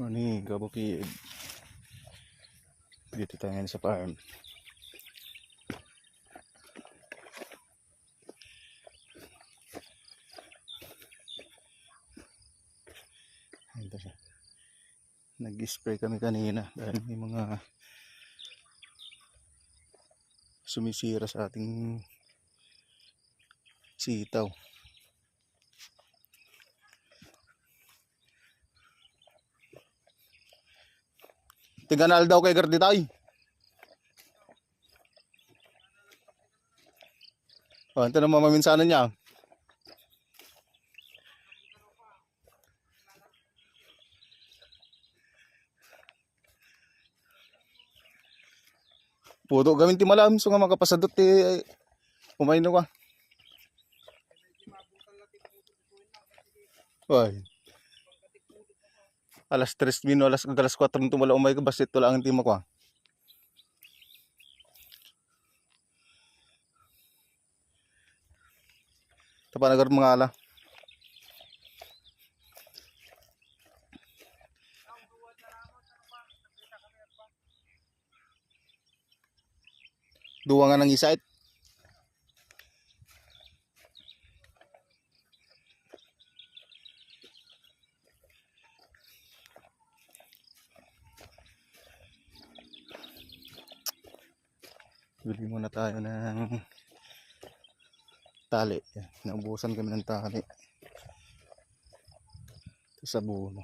Morning, kabukid. Dito tayo ngayon sa farm. Nag-spray kami kanina dahil may mga sumisira sa ating sitaw. Tiganal daw kay Garditay. Oh, ito naman maminsanan niya. Puto gawin ti malam so nga makapasadot ti kumain ka. Oy. Alas 3 mino, alas 4 nung tumala umay ka basit wala ang tima ko. Tapanagar mga ala. Duwa nga ng isait. Bili muna tayo ng tali. Naubusan kami ng tali. Ito sa buno.